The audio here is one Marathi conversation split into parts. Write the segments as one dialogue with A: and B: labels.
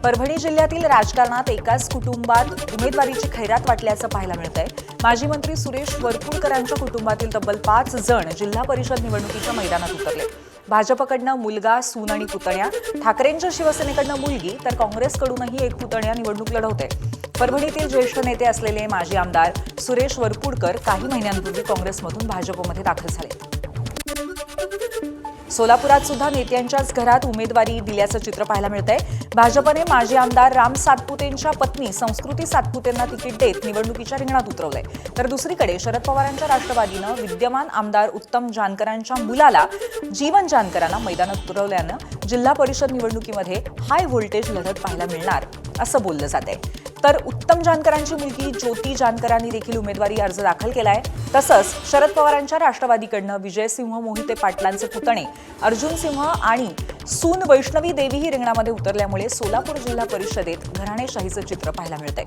A: परभणी जिल्ह्यातील राजकारणात एकाच कुटुंबात उमेदवारीची खैरात वाटल्याचं पाहायला मिळतंय। माजी मंत्री सुरेश वरपुडकरांच्या कुटुंबातील तब्बल 5 जण जिल्हा परिषद निवडणुकीच्या मैदानात उतरले। भाजपकडनं मुलगा, सून आणि पुतण्या, ठाकरेंच्या शिवसेनेकडनं मुलगी तर काँग्रेसकडूनही एक पुतण्या निवडणूक लढवते। परभणीतील ज्येष्ठ नेते असलेले माजी आमदार सुरेश वरपुडकर काही महिन्यांपूर्वी काँग्रेसमधून भाजपमध्ये दाखल झाले। सोलापुरात सुद्धा नेत्यांच्याच घरात उमेदवारी दिल्याचं चित्र पाहायला मिळतंय। भाजपने माजी आमदार राम सातपुतेंच्या पत्नी संस्कृती सातपुतेंना तिकीट देत निवडणुकीच्या रिंगणात उतरवलंय, तर दुसरीकडे शरद पवारांच्या राष्ट्रवादीनं विद्यमान आमदार उत्तम जानकरांच्या मुलाला जीवन जानकरांना मैदानात उतरवल्यानं जिल्हा परिषद निवडणुकीमध्ये हाय व्होल्टेज लढत पाहायला मिळणार असं बोललं जातंय। तर उत्तम जानकरांची मुलगी ज्योती जानकरांनी देखील उमेदवारी अर्ज दाखल केलाय। तसंच शरद पवारांच्या राष्ट्रवादीकडनं विजयसिंह मोहिते पाटलांचे पुतणे अर्जुन सिंह आणि सून वैष्णवी देवीही रिंगणामध्ये उतरल्यामुळे सोलापूर जिल्हा परिषदेत घराणेशाहीचं चित्र पाहायला मिळतंय।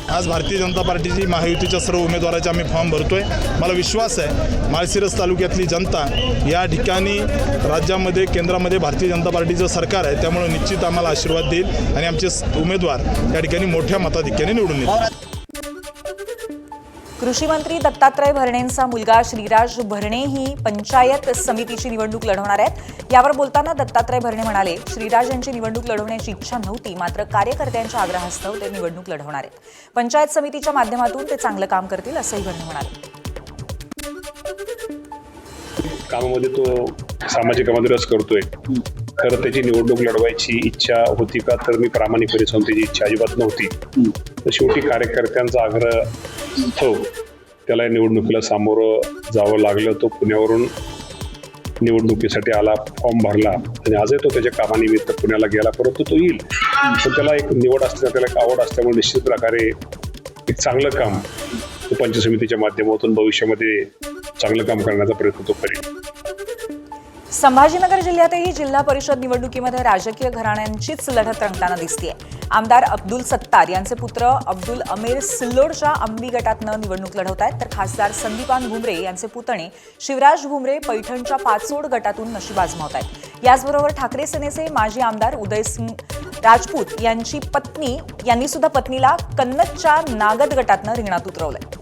B: आज भारतीय जनता पार्टीची महायुतीच्या सर्व उमेदवाराचे आम्ही फॉर्म भरतोय। मला विश्वास आहे माळशिरस तालुक्यातली जनता या ठिकाणी राज्यामध्ये केंद्रामध्ये भारतीय जनता पार्टीचं सरकार आहे, त्यामुळे निश्चित आम्हाला आशीर्वाद देईल आणि आमचे उमेदवार या ठिकाणी मोठ्या मताधिक्याने निवडून येतील।
A: कृषी मंत्री दत्तात्रय भरणेंचा मुलगा श्रीराज भरणे ही पंचायत समितीची निवडणूक लढवणार आहेत। यावर बोलताना दत्तात्रय भरणे म्हणाले, श्रीराज यांची निवडणूक लढवण्याची इच्छा नव्हती, मात्र कार्यकर्त्यांच्या आग्रहास्तव ते निवडणूक लढवणार आहेत। पंचायत समितीच्या माध्यमातून ते चांगलं काम करतील असंही भरणे म्हणाले।
C: कामामध्ये तो सामाजिक कामामध्ये रस करतोय। खरं त्याची निवडणूक लढवायची इच्छा होती का, तर मी प्रामाणिकपणे सांगतो त्याची इच्छा अजिबात नव्हती। तर शेवटी कार्यकर्त्यांचा आग्रह त्याला निवडणुकीला सामोरं जावं लागलं। तो पुण्यावरून निवडणुकीसाठी आला, फॉर्म भरला आणि आजही तो त्याच्या कामानिमित्त पुण्याला गेला, परंतु तो येईल। पण त्याला एक निवड असते, त्याला एक आवड असल्यामुळे निश्चित प्रकारे एक चांगलं काम तो पंचायत समितीच्या माध्यमातून भविष्यामध्ये चांगलं काम करण्याचा प्रयत्न तो करेल।
A: संभाजीनगर जिल्ह्यातही जिल्हा परिषद निवडणुकीमध्ये राजकीय घराण्यांचीच लढत रंगताना दिसतेय। आमदार अब्दुल सत्तार यांचे पुत्र अब्दुल अमीर सिल्लोडच्या आंबी गटातनं निवडणूक लढवत आहेत, तर खासदार संदीपान भुमरे यांचे पुतणे शिवराज भुमरे पैठणच्या पाचोड गटातून नशीब आजमावत आहेत। याचबरोबर ठाकरे सेनेचे माजी आमदार उदयसिंग राजपूत यांनी सुद्धा पत्नीला कन्नडच्या नागद गटातनं रिंगणात उतरवलंय।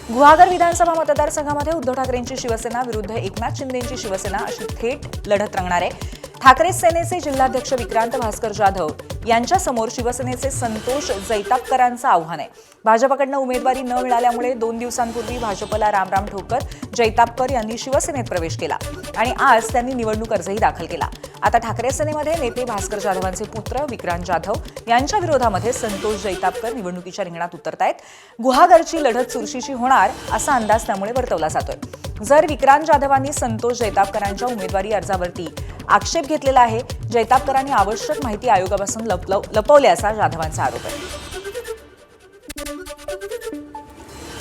A: गुहागर विधानसभा मतदारसंघामध्ये उद्धव ठाकरेंची शिवसेना विरुद्ध एकनाथ शिंदेंची शिवसेना अशी थेट लढत रंगणार आहे। ठाकरे सेनेचे जिल्हाध्यक्ष विक्रांत भास्कर जाधव यांच्यासमोर शिवसेनेचे संतोष जैतापकरांचं आव्हान आहे। भाजपकडनं उमेदवारी न मिळाल्यामुळे 2 दिवसांपूर्वी भाजपला रामराम ठोकत जैतापकर यांनी शिवसेनेत प्रवेश केला आणि आज त्यांनी निवडणूक अर्जही दाखल केला। आता ठाकरे सेनेमध्ये नेते भास्कर जाधवांचे पुत्र विक्रांत जाधव यांच्या विरोधामध्ये संतोष जैतापकर निवडणुकीच्या रिंगणात उतरतायत। गुहागरची लढत चुरशीची होणार असा अंदाज त्यामुळे वर्तवला जातोय। जर विक्रांत जाधवांनी संतोष जैतापकरांच्या उमेदवारी अर्जावरती आक्षेप घेतलेला आहे, जैतापकरांनी आवश्यक माहिती आयोगापासून लपवल्याचा जाधवांचा आरोप आहे।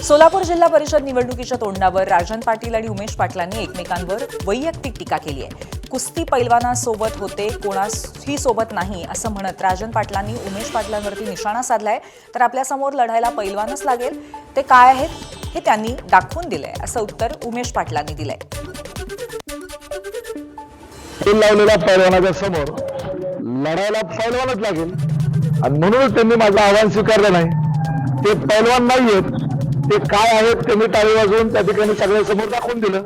A: सोलापूर जिल्हा परिषद निवडणुकीच्या तोंडावर राजन पाटील आणि उमेश पाटलांनी एकमेकांवर वैयक्तिक टीका केली आहे। कुस्ती पैलवानासोबत होते, कोणाही सोबत नाही असं म्हणत राजन पाटलांनी उमेश पाटलांवरती निशाणा साधलाय, तर आपल्यासमोर लढायला पैलवानच लागेल, ते काय आहेत हे त्यांनी दाखवून दिलंय असं उत्तर उमेश पाटलांनी दिलंय।
D: लावलेल्या पैलवानाच्या समोर लढायला पैलवानच लागेल आणि म्हणूनच त्यांनी माझं आव्हान स्वीकारलं नाही। ते पैलवान नाहीयेत, ते काय आहेत त्यांनी टाळी वाजवून त्या ठिकाणी सगळ्यांसमोर दाखवून दिलं।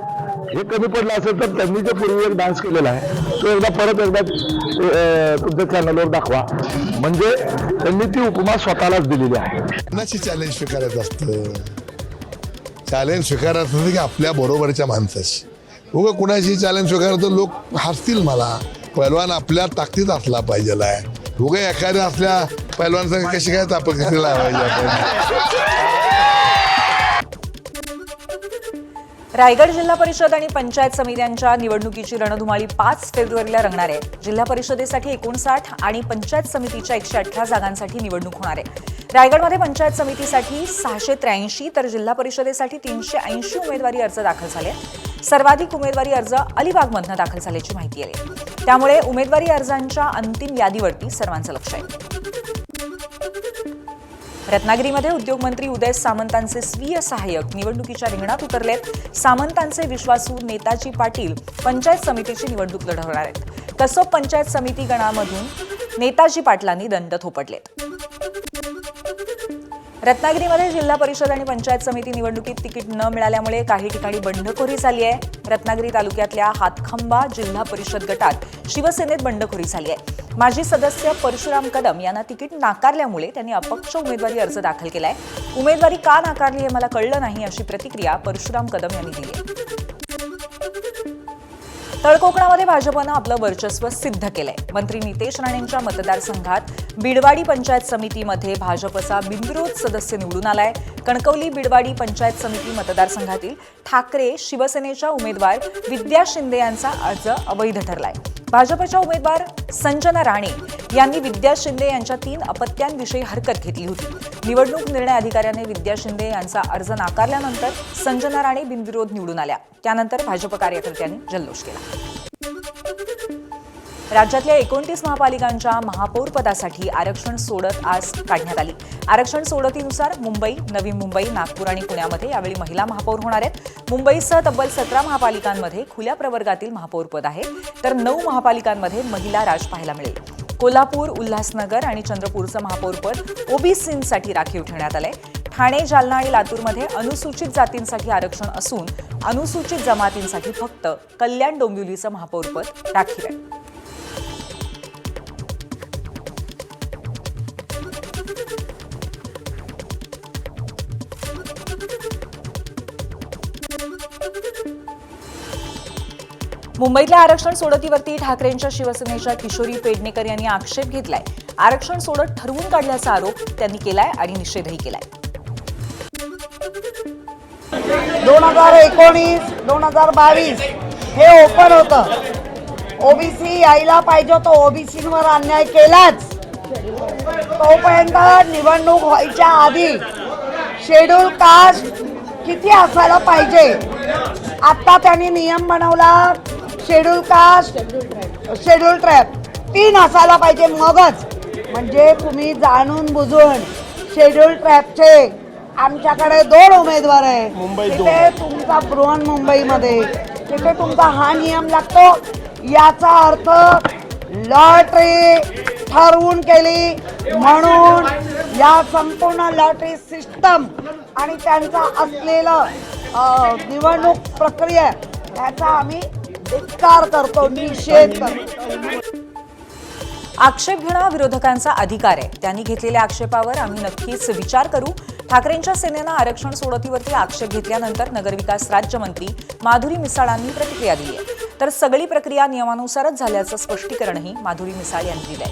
D: हे कमी पडलं असेल तर त्यांनी जे पूर्वी एक डान्स केलेला आहे तो परत एकदा तुमच्या चॅनलवर दाखवा, म्हणजे त्यांनी ती उपमा स्वतःलाच दिलेली आहे।
E: कोणाची चॅलेंज स्वीकारत असतं, चॅलेंज स्वीकारत असतं की आपल्या बरोबरच्या माणसाशी। उगा कुणाशी चॅलेंज स्वीकारत तर लोक हसतील मला। पैलवान आपल्या ताकदीत असला पाहिजे आहे, उगा एखाद्या असल्या पैलवान कशी काय तापकती लावायची आपण।
A: रायगड जिल्हा परिषद आणि पंचायत समित्यांच्या निवडणुकीची रणधुमाळी 5 फेब्रुवारीला रंगणार आहे। जिल्हा परिषदेसाठी 59 आणि पंचायत समितीच्या 118 जागांसाठी निवडणूक होणार आहे। रायगडमध्ये पंचायत समितीसाठी 683 तर जिल्हा परिषदेसाठी 380 उमेदवारी अर्ज दाखल झाले। सर्वाधिक उमेदवारी अर्ज अलिबागमधून दाखल झाल्याची माहिती आहे, त्यामुळे उमेदवारी अर्जांच्या अंतिम यादीवरती सर्वांचं लक्ष आहे। रत्नागिरीमध्ये उद्योगमंत्री उदय सामंतांचे स्वीय सहाय्यक निवडणुकीच्या रिंगणात उतरलेत. सामंतांचे विश्वासू नेताजी पाटील पंचायत समितीची निवडणूक लढवणार आहेत. कसोब पंचायत समिती गणामधून नेताजी पाटलांनी दंड थोपटलेत. रत्नागिरीमध्ये जिल्हा परिषद आणि पंचायत समिती निवडणुकीत तिकीट न मिळाल्यामुळे काही ठिकाणी बंडखोरी झाली आहे. रत्नागिरी तालुक्यातल्या हातखंबा जिल्हा परिषद गटात शिवसेनेत बंडखोरी झाली आहे. माजी सदस्य परशुराम कदम यांना तिकीट नाकारल्यामुळे त्यांनी अपक्ष उमेदवारी अर्ज दाखल केलाय. उमेदवारी का नाकारली हे मला कळलं नाही, अशी प्रतिक्रिया परशुराम कदम यांनी दिली आहे. तळकोकणामध्ये भाजपनं आपलं वर्चस्व सिद्ध केलंय. मंत्री नितेश राणेंच्या मतदारसंघात बिडवाडी पंचायत समितीमध्ये भाजपचा बिनविरोध सदस्य निवडून आलाय. कणकवली बिडवाडी पंचायत समिती मतदारसंघातील ठाकरे शिवसेनेच्या उमेदवार विद्या शिंदे यांचा अर्ज अवैध ठरलाय. भाजपच्या उमेदवार संजना राणे यांनी विद्या शिंदे यांच्या 3 अपत्यांविषयी हरकत घेतली होती. निवडणूक निर्णय अधिकाऱ्याने विद्या शिंदे यांचा अर्ज नाकारल्यानंतर संजना राणे बिनविरोध निवडून आल्या. त्यानंतर भाजप कार्यकर्त्यांनी जल्लोष केला. राज्यातल्या 29 महापालिकांच्या महापौर पदासाठी आरक्षण सोडत आज काढण्यात आली. आरक्षण सोडतीनुसार मुंबई, नवी मुंबई, नागपूर आणि पुण्यामध्ये यावेळी महिला महापौर होणार आहेत. मुंबईसह तब्बल 17 महापालिकांमध्ये खुल्या प्रवर्गातील महापौर पद आहे, तर 9 महापालिकांमध्ये महिला राज पाहायला मिळेल. कोल्हापूर, उल्हासनगर आणि चंद्रपूरचं महापौरपद ओबीसींसाठी राखीव ठेवण्यात आलंय. ठाणे, जालना आणि लातूरमध्ये अनुसूचित जातींसाठी आरक्षण असून अनुसूचित जमातींसाठी फक्त कल्याण डोंबिवलीचं महापौरपद राखीव आहे. मुंबईतल्या आरक्षण सोडतीवरती ठाकरेंच्या शिवसेनेच्या किशोरी पेडणेकर यांनी आक्षेप घेतलाय. आरक्षण सोडत ठरवून काढल्याचा आरोप त्यांनी केलाय आणि निषेधही केलाय.
F: 2019-2022 हे ओपन होतं. ओबीसी यायला पाहिजे तो ओबीसीवर अन्याय केलाच. तोपर्यंत निवडणूक व्हायच्या आधी शेड्यूल कास्ट किती असायला पाहिजे. आता त्यांनी नियम बनवला, शेड्यूल कास्ट, शेड्यूल ट्राइब 3 असायला पाहिजे मगच. म्हणजे तुम्ही जाणून बुजून शेड्यूल ट्राइबचे आमच्याकडे 2 उमेदवार आहेत. तिथे तुमचा बृहन्मुंबईमध्ये तिथे तुमचा हा नियम लागतो. याचा अर्थ लॉटरी ठरवून केली म्हणून या संपूर्ण लॉटरी सिस्टम आणि त्यांचा असलेलं निवडणूक प्रक्रिया याचा आम्ही धिक्कार करतो, निषेध करतो.
A: आक्षेप घेणं हा विरोधकांचा अधिकार आहे. त्यांनी घेतलेल्या आक्षेपावर आम्ही नक्कीच विचार करू. ठाकरेंच्या सेनेनं आरक्षण सोडतीवरती आक्षेप घेतल्यानंतर नगरविकास राज्यमंत्री माधुरी मिसाळांनी प्रतिक्रिया दिली आहे. तर सगळी प्रक्रिया नियमानुसारच झाल्याचं स्पष्टीकरणही माधुरी मिसाळ यांनी दिलं आहे.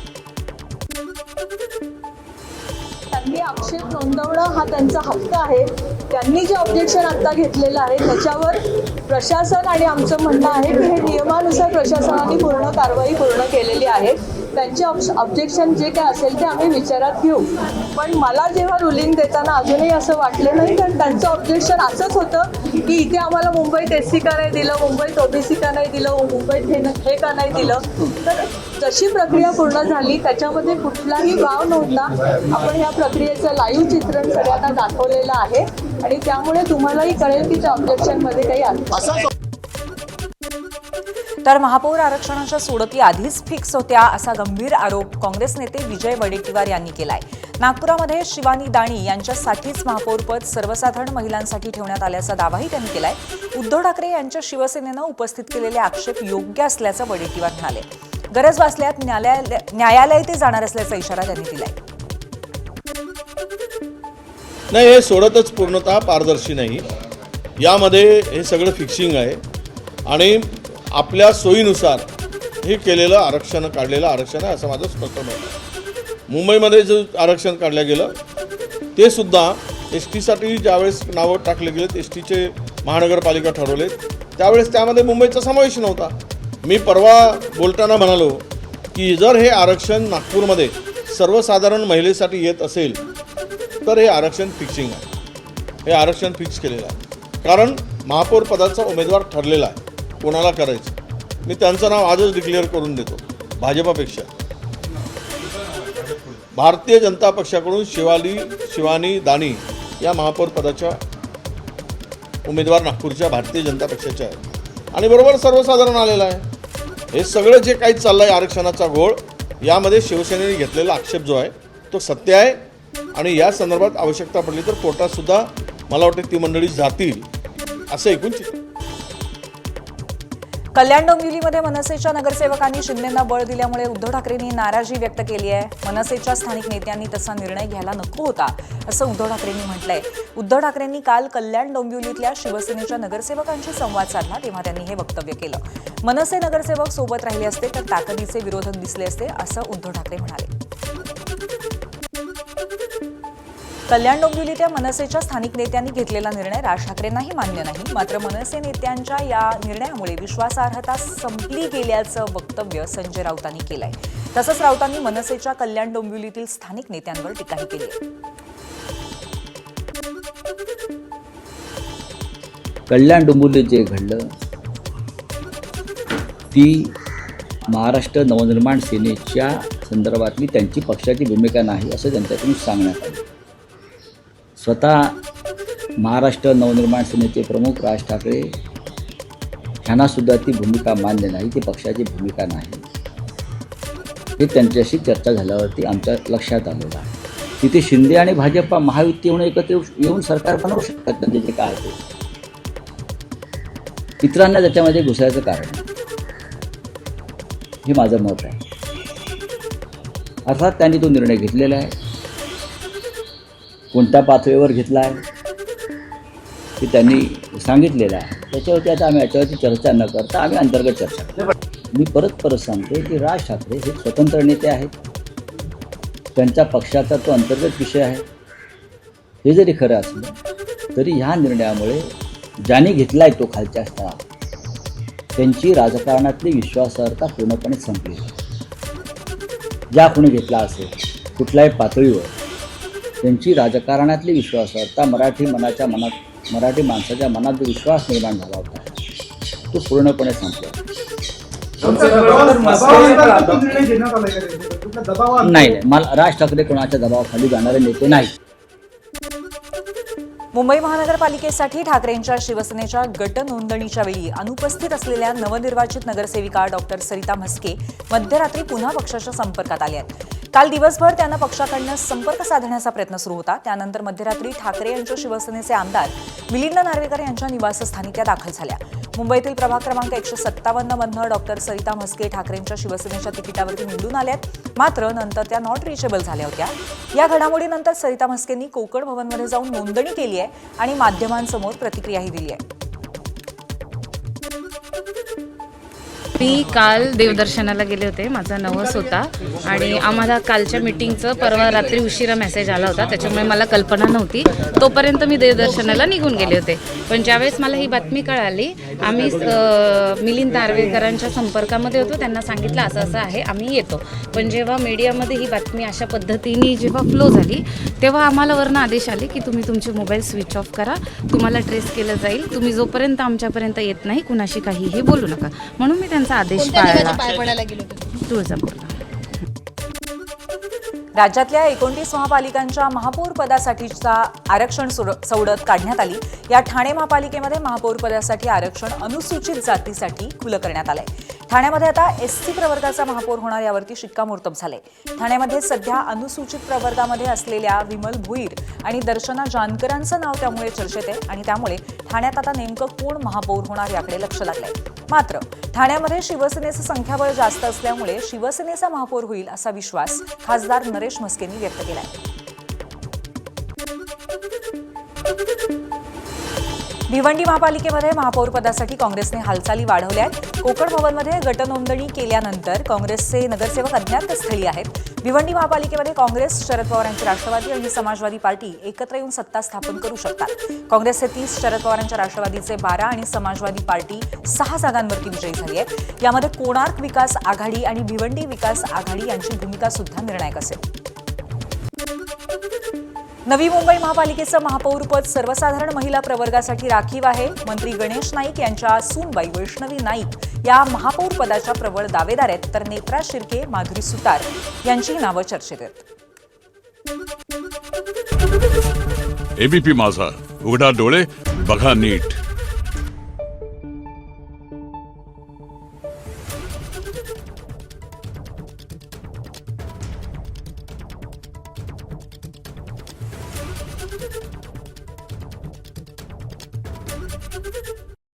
G: त्यांनी आक्षेप नोंदवणं हा त्यांचा हक्क आहे. त्यांनी जे ऑब्जेक्शन आता घेतलेलं आहे त्याच्यावर प्रशासन आणि आमचं म्हणणं आहे की हे नियमानुसार प्रशासनाने पूर्ण कारवाई पूर्ण केलेली आहे. त्यांचे ऑब्जेक्शन जे काय असेल ते आम्ही विचारात घेऊ. पण मला जेव्हा रुलिंग देताना अजूनही असं वाटलं नाही, कारण त्यांचं ऑब्जेक्शन असंच होतं की इथे आम्हाला मुंबईत एससी का नाही दिलं, मुंबईत ओबीसी का नाही दिलं, मुंबईत हे का नाही दिलं. तर जशी प्रक्रिया पूर्ण झाली त्याच्यामध्ये कुठलाही वाव नव्हता. आपण ह्या प्रक्रियेचं लाईव्ह चित्रण सगळ्यांना दाखवलेलं आहे आणि त्यामुळे तुम्हालाही कळेल की त्या ऑब्जेक्शनमध्ये काही अर्थ.
A: तर महापौर आरक्षणाच्या सोडती आधीच फिक्स होत्या असा गंभीर आरोप काँग्रेस नेते विजय वडेट्टीवार यांनी केलाय. नागपुरामध्ये शिवानी दाणी यांच्यासाठीच महापौरपद सर्वसाधारण महिलांसाठी ठेवण्यात आल्याचा दावाही त्यांनी केलाय. उद्धव ठाकरे यांच्या शिवसेनेनं उपस्थित केलेले आक्षेप योग्य असल्याचं वडेट्टीवार म्हणाले. गरज भासल्यास न्यायालय ते जाणार असल्याचा इशारा त्यांनी दिलाय.
H: नाही, हे सोडतच पूर्णतः पारदर्शी नाही. यामध्ये हे सगळं फिक्सिंग आहे आणि आपल्या सोयीनुसार हे केलेलं आरक्षण, काढलेलं आरक्षण आहे असं माझं स्पष्ट मत आहे. मुंबईमध्ये जे आरक्षण काढलं गेलं ते सुद्धा एस टीसाठी ज्यावेळेस नावं टाकले गेलेत, एस टीचे महानगरपालिका ठरवले त्यावेळेस त्यामध्ये मुंबईचा समावेश नव्हता. मी परवा बोलताना म्हणालो की जर हे आरक्षण नागपूरमध्ये सर्वसाधारण महिलेसाठी येत असेल तर हे आरक्षण फिक्सिंग आहे. हे आरक्षण फिक्स केलेलं आहे कारण महापौर पदाचा उमेदवार ठरलेला आहे कोणाला करायचं. मी त्यांचं नाव आजच डिक्लेअर करून देतो भाजपापेक्षा. भारतीय जनता पक्षाकडून शिवानी दानी या महापौर पदाच्या उमेदवार नागपूरच्या भारतीय जनता पक्षाच्या आहेत आणि बरोबर सर्वसाधारण आलेला आहे. हे सगळं जे काही चाललं आहे आरक्षणाचा घोळ, यामध्ये शिवसेनेने घेतलेला आक्षेप जो आहे तो सत्य आहे आणि या संदर्भात आवश्यकता पडली तर कोर्टात सुद्धा मला वाटतं ती मंडळी जातील असं ऐकून चित्र.
A: कल्याण डोंबिवलीमध्ये मनसेच्या नगरसेवकांनी शिंदेंना बळ दिल्यामुळे उद्धव ठाकरेंनी नाराजी व्यक्त केली आहे. मनसेच्या स्थानिक नेत्यांनी तसा निर्णय घ्यायला नको होता असं उद्धव ठाकरेंनी म्हटलंय. उद्धव ठाकरेंनी काल कल्याण डोंबिवलीतल्या शिवसेनेच्या नगरसेवकांशी संवाद साधला तेव्हा त्यांनी हे वक्तव्य केलं. मनसे नगरसेवक सोबत राहिले असते तर ताकदीचे विरोधक दिसले असते असं उद्धव ठाकरे म्हणाले. कल्याण डोंबिवलीच्या मनसेच्या स्थानिक नेत्यांनी घेतलेला निर्णय राज ठाकरेंनाही मान्य नाही. मात्र मनसे नेत्यांच्या या निर्णयामुळे विश्वासार्हता संपली गेल्याचं वक्तव्य संजय राऊतांनी केलंय. तसंच राऊतांनी मनसेच्या कल्याण डोंबिवलीतील स्थानिक नेत्यांवर टीकाही केली आहे.
I: कल्याण डोंबिवलीत जे घडलं ती महाराष्ट्र नवनिर्माण सेनेच्या संदर्भातली त्यांची पक्षाची भूमिका नाही असं त्यांच्याकडून सांगण्यात आलं. स्वतः महाराष्ट्र नवनिर्माण सेनेचे प्रमुख राज ठाकरे यांनासुद्धा ती भूमिका मान्य नाही, ती पक्षाची भूमिका नाही. हे त्यांच्याशी चर्चा झाल्यावरती आमच्या लक्षात आलेलं आहे. तिथे शिंदे आणि भाजपा महायुती येऊन एकत्र येऊन सरकार बनवू शकतात, त्यांचे जे काय ते इतरांना त्याच्यामध्ये घुसायचं कारण आहे. हे माझं मत आहे. अर्थात त्यांनी तो निर्णय घेतलेला आहे. कोणत्या पातळीवर घेतला आहे ते त्यांनी सांगितलेलं आहे. त्याच्यावरती आता आम्ही याच्यावरती चर्चा न करता आम्ही अंतर्गत चर्चा करतो. मी परत सांगतो की राज ठाकरे हे स्वतंत्र नेते आहेत. त्यांच्या पक्षाचा तो अंतर्गत विषय आहे. हे जरी खरं असलं तरी ह्या निर्णयामुळे ज्यांनी घेतला आहे तो खालच्या स्तरावर त्यांची राजकारणातली विश्वासार्हता पूर्णपणे संपली. ज्या कोणी घेतला असेल कुठल्याही पातळीवर त्यांची राजकारणातली विश्वासार्हता मराठी माणसाच्या मनात जो विश्वास निर्माण झाला होता तो पूर्णपणे संपला. नाही, मला राज ठाकरे कोणाच्या दबावाखाली जाणारे नेते नाही.
A: मुंबई महानगरपालिकेसाठी ठाकरेंच्या शिवसेनेच्या गट नोंदणीच्या वेळी अनुपस्थित असलेल्या नवनिर्वाचित नगरसेविका डॉक्टर सरिता म्हस्के मध्यरात्री पुन्हा पक्षाच्या संपर्कात आल्या आहेत. काल दिवसभर त्यांना पक्षाकडनं संपर्क साधण्याचा प्रयत्न सुरू होता. त्यानंतर मध्यरात्री ठाकरे यांच्या शिवसेनेचे आमदार मिलिंद नार्वेकर यांच्या निवासस्थानी त्या दाखल झाल्या. मुंबईतील प्रभाग क्रमांक 157 मधनं डॉक्टर सरिता म्हस्के ठाकरेंच्या शिवसेनेच्या तिकिटावरती निवडून आल्यात. मात्र नंतर त्या नॉट रिचेबल झाल्या होत्या. या घडामोडीनंतर सरिता म्हस्केंनी कोकण भवनमध्ये जाऊन नोंदणी केली आहे आणि माध्यमांसमोर प्रतिक्रियाही दिली आहे.
J: मी काल देवदर्शनाला गेले होते. माझा नवस होता आणि आम्हाला कालच्या मीटिंगचं परवा रात्री उशिरा मेसेज आला होता, त्याच्यामुळे मला कल्पना नव्हती. तोपर्यंत मी देवदर्शनाला निघून गेले होते. पण ज्यावेळेस मला ही बातमी कळाली, आम्ही मिलिंद नार्वेकरांच्या संपर्कामध्ये होतो. त्यांना सांगितलं असं असं आहे, आम्ही येतो. पण जेव्हा मीडियामध्ये ही बातमी अशा पद्धतीने जेव्हा फ्लो झाली तेव्हा आम्हाला वरनं आदेश आले की तुम्ही तुमचे मोबाईल स्विच ऑफ करा, तुम्हाला ट्रेस केलं जाईल, तुम्ही जोपर्यंत आमच्यापर्यंत येत नाही कुणाशी काहीही बोलू नका. म्हणून मी त्यांचा आदेश पाळला. तुळजापूरला.
A: राज्यातल्या 29 महापालिकांच्या महापौर पदासाठीचा आरक्षण सवलत काढण्यात आली. या ठाणे महापालिकेमध्ये महापौर पदासाठी आरक्षण अनुसूचित जातीसाठी खुलं करण्यात आलंय. ठाण्यामध्ये आता एससी प्रवर्गाचा महापौर होणार यावरती शिक्कामोर्तब झालंय. ठाण्यामध्ये सध्या अनुसूचित प्रवर्गामध्ये असलेल्या विमल भोईर आणि दर्शना जानकरांचं नाव त्यामुळे चर्चेत आहे आणि त्यामुळे ठाण्यात आता नेमकं कोण महापौर होणार याकडे लक्ष लागलंय. मात्र ठाण्यामध्ये शिवसेनेचं संख्याबळ जास्त असल्यामुळे शिवसेनेचा महापौर होईल असा विश्वास खासदार नरेश म्हस्केंनी व्यक्त केलाय. भिवंडी महापालिकेमध्ये महापौर पदासाठी काँग्रेसने हालचाली वाढवल्या आहेत. कोकण भवनमध्ये गटनोंदणी केल्यानंतर काँग्रेसचे नगरसेवक अज्ञातस्थळी आहेत. भिवंडी महापालिकेमध्ये काँग्रेस, शरद पवारांची राष्ट्रवादी आणि समाजवादी पार्टी एकत्र येऊन सत्ता स्थापन करू शकतात. काँग्रेसचे 30, शरद पवारांच्या राष्ट्रवादीचे 12 आणि समाजवादी पार्टी 6 जागांवरती विजयी झाली आहे. यामध्ये कोणार्क विकास आघाडी आणि भिवंडी विकास आघाडी यांची भूमिका सुद्धा निर्णायक असेल. नवी मुंबई महापालिकेचं महापौरपद सर्वसाधारण महिला प्रवर्गासाठी राखीव आहे. मंत्री गणेश नाईक यांच्या सूनबाई वैष्णवी नाईक या महापौर पदाच्या प्रबळ दावेदार आहेत, तर नेत्रा शिर्के, माधुरी सुतार यांची नावं चर्चेत आहेत.
K: एबीपी माझा, उघडा डोळे बघा नीट.